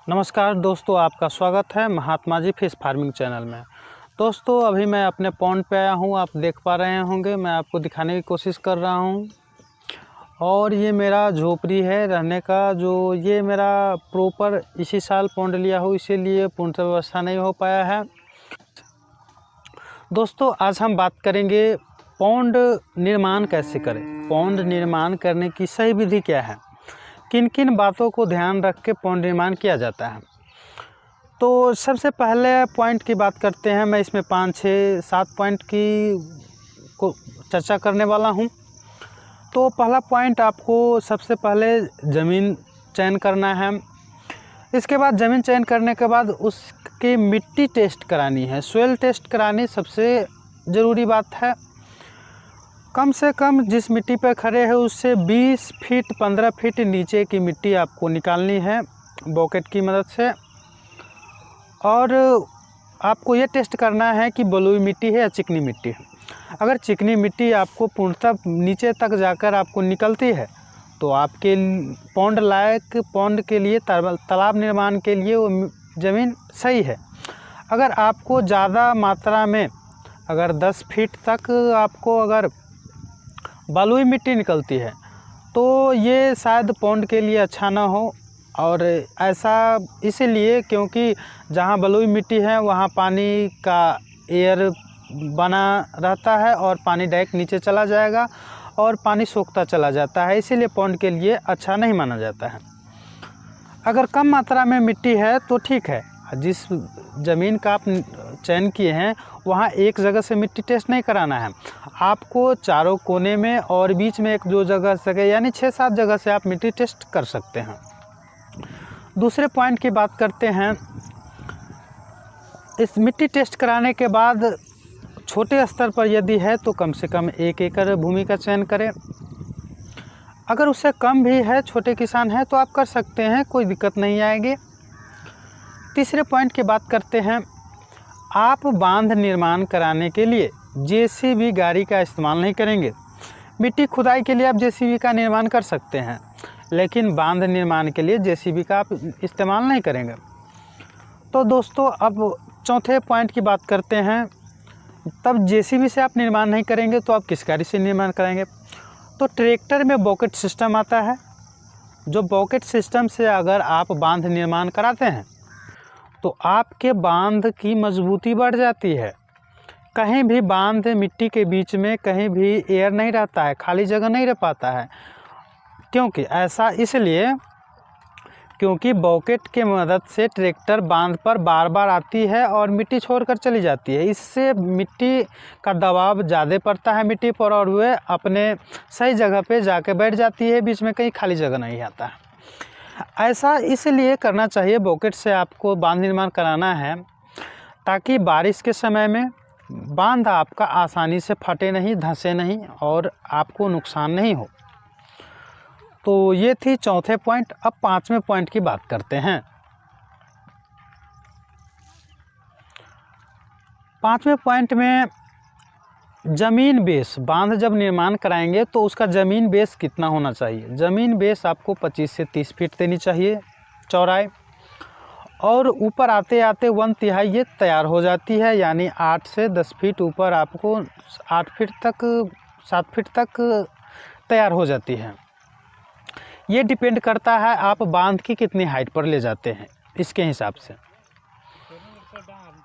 नमस्कार दोस्तों, आपका स्वागत है Mahatma ji fish farming channel में। दोस्तों अभी मैं अपने पॉन्ड पे आया हूँ, आप देख पा रहे होंगे। मैं आपको दिखाने की कोशिश कर रहा हूँ। और ये मेरा झोपड़ी है रहने का, जो ये मेरा प्रॉपर इसी साल पॉन्ड लिया हूँ, इसीलिए पूर्ण व्यवस्था नहीं हो पाया है। दोस्तों आज हम बात करेंगे पॉन्ड निर्माण कैसे करें, पॉन्ड निर्माण करने की सही विधि क्या है, किन किन बातों को ध्यान रख के पॉन्ड निर्माण किया जाता है। तो सबसे पहले पॉइंट की बात करते हैं। मैं इसमें 5, 6, 7 पॉइंट की को चर्चा करने वाला हूं। तो पहला पॉइंट, आपको सबसे पहले ज़मीन चयन करना है। इसके बाद ज़मीन चयन करने के बाद उसकी मिट्टी टेस्ट करानी है, सोइल टेस्ट करानी सबसे ज़रूरी बात है। कम से कम जिस मिट्टी पर खड़े हैं उससे 20 फीट 15 फीट नीचे की मिट्टी आपको निकालनी है बकेट की मदद से। और आपको ये टेस्ट करना है कि बलुई मिट्टी है या चिकनी मिट्टी है। अगर चिकनी मिट्टी आपको पूर्णतः नीचे तक जाकर आपको निकलती है तो आपके पॉन्ड लायक, पॉन्ड के लिए, तालाब निर्माण के लिए वो ज़मीन सही है। अगर आपको ज़्यादा मात्रा में, अगर 10 फीट तक आपको अगर बलुई मिट्टी निकलती है तो ये शायद पॉन्ड के लिए अच्छा ना हो। और ऐसा इसीलिए क्योंकि जहाँ बलुई मिट्टी है वहाँ पानी का एयर बना रहता है और पानी डायरेक्ट नीचे चला जाएगा और पानी सोखता चला जाता है, इसीलिए पॉन्ड के लिए अच्छा नहीं माना जाता है। अगर कम मात्रा में मिट्टी है तो ठीक है, जिस ज़मीन का आप चयन किए हैं वहाँ एक जगह से मिट्टी टेस्ट नहीं कराना है, आपको चारों कोने में और बीच में एक दो जगह से, यानी 6-7 जगह से आप मिट्टी टेस्ट कर सकते हैं। दूसरे पॉइंट की बात करते हैं। इस मिट्टी टेस्ट कराने के बाद छोटे स्तर पर यदि है तो कम से कम 1 एकड़ भूमि का चयन करें। अगर उससे कम भी है, छोटे किसान हैं तो आप कर सकते हैं, कोई दिक्कत नहीं आएगी। तीसरे पॉइंट की बात करते हैं। आप बांध निर्माण कराने के लिए जेसीबी गाड़ी का इस्तेमाल नहीं करेंगे। मिट्टी खुदाई के लिए आप जेसीबी का निर्माण कर सकते हैं, लेकिन बांध निर्माण के लिए जेसीबी का आप इस्तेमाल नहीं करेंगे। तो दोस्तों अब चौथे पॉइंट की बात करते हैं। तब जेसीबी से आप निर्माण नहीं करेंगे तो आप किस गाड़ी से निर्माण करेंगे? तो ट्रैक्टर में बकेट सिस्टम आता है, जो बकेट सिस्टम से अगर आप बांध निर्माण कराते हैं तो आपके बांध की मजबूती बढ़ जाती है। कहीं भी बांध मिट्टी के बीच में कहीं भी एयर नहीं रहता है, खाली जगह नहीं रह पाता है। क्योंकि ऐसा इसलिए क्योंकि बकेट के मदद से ट्रैक्टर बांध पर बार बार आती है और मिट्टी छोड़कर चली जाती है। इससे मिट्टी का दबाव ज़्यादा पड़ता है मिट्टी पर और वह अपने सही जगह पे जाके बैठ जाती है, बीच में कहीं खाली जगह नहीं आता है। ऐसा इसलिए करना चाहिए, बकेट से आपको बांध निर्माण कराना है ताकि बारिश के समय में बांध आपका आसानी से फटे नहीं, धंसे नहीं और आपको नुकसान नहीं हो। तो ये थी चौथे पॉइंट। अब 5वें पॉइंट की बात करते हैं। 5वें पॉइंट में ज़मीन बेस, बांध जब निर्माण कराएंगे तो उसका ज़मीन बेस कितना होना चाहिए? ज़मीन बेस आपको 25 से 30 फीट देनी चाहिए चौड़ाई, और ऊपर आते आते 1/3 ये तैयार हो जाती है, यानी 8 से 10 फीट ऊपर आपको 8 फीट तक 7 फीट तक तैयार हो जाती है। ये डिपेंड करता है आप बांध की कितनी हाइट पर ले जाते हैं, इसके हिसाब से।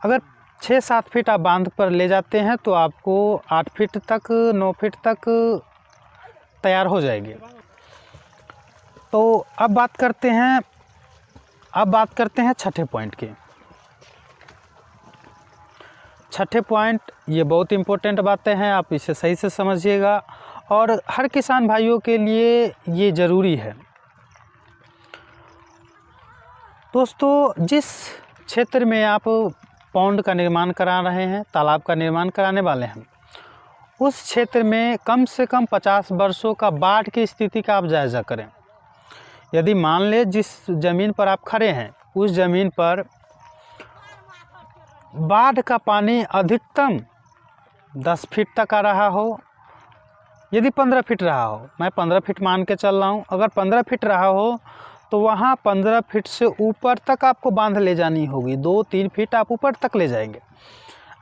अगर 6-7 फीट आप बांध पर ले जाते हैं तो आपको 8 फीट तक 9 फीट तक तैयार हो जाएगी। तो अब बात करते हैं छठे पॉइंट की। छठे पॉइंट, ये बहुत इम्पोर्टेंट बातें हैं, आप इसे सही से समझिएगा और हर किसान भाइयों के लिए ये ज़रूरी है। दोस्तों जिस क्षेत्र में आप पॉन्ड का निर्माण करा रहे हैं, तालाब का निर्माण कराने वाले हैं, उस क्षेत्र में कम से कम 50 वर्षों का बाढ़ की स्थिति का आप जायज़ा करें। यदि मान लें जिस ज़मीन पर आप खड़े हैं उस ज़मीन पर बाढ़ का पानी अधिकतम 10 फीट तक आ रहा हो, यदि 15 फीट रहा हो, मैं 15 फीट मान के चल रहा हूँ, अगर 15 फीट रहा हो तो वहाँ 15 फीट से ऊपर तक आपको बांध ले जानी होगी, 2-3 फीट आप ऊपर तक ले जाएंगे।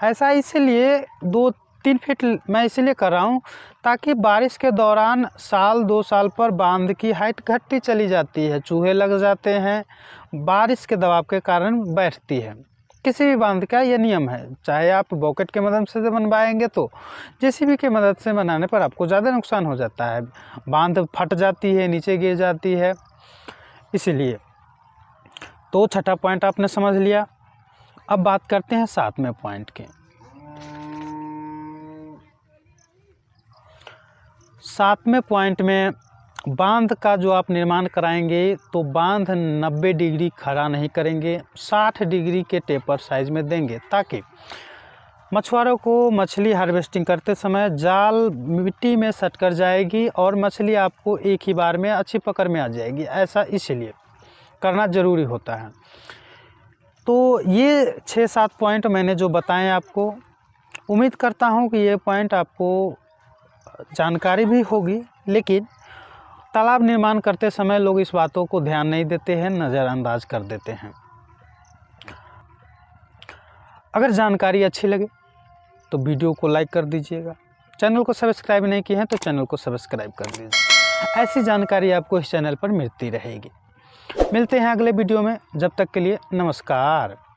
ऐसा इसीलिए 2-3 फीट मैं इसीलिए कर रहा हूँ ताकि बारिश के दौरान साल 2 साल पर बांध की हाइट घटती चली जाती है, चूहे लग जाते हैं, बारिश के दबाव के कारण बैठती है। किसी भी बांध का ये नियम है, चाहे आप बॉकेट के मदद से बनवाएंगे तो जेसीबी की मदद से बनाने पर आपको ज़्यादा नुकसान हो जाता है, बांध फट जाती है, नीचे गिर जाती है। इसीलिए तो छठा पॉइंट आपने समझ लिया। अब बात करते हैं 7वें पॉइंट के। 7वें पॉइंट में बांध का जो आप निर्माण कराएंगे तो बांध 90 डिग्री खड़ा नहीं करेंगे, 60 डिग्री के टेपर साइज में देंगे ताकि मछुआरों को मछली हार्वेस्टिंग करते समय जाल मिट्टी में सट कर जाएगी और मछली आपको एक ही बार में अच्छी पकड़ में आ जाएगी। ऐसा इसीलिए करना ज़रूरी होता है। तो ये 6-7 पॉइंट मैंने जो बताएं आपको, उम्मीद करता हूं कि ये पॉइंट आपको जानकारी भी होगी, लेकिन तालाब निर्माण करते समय लोग इस बातों को ध्यान नहीं देते हैं, नज़रअंदाज कर देते हैं। अगर जानकारी अच्छी लगे तो वीडियो को लाइक कर दीजिएगा, चैनल को सब्सक्राइब नहीं किए हैं तो चैनल को सब्सक्राइब कर दीजिए। ऐसी जानकारी आपको इस चैनल पर मिलती रहेगी। मिलते हैं अगले वीडियो में, जब तक के लिए नमस्कार।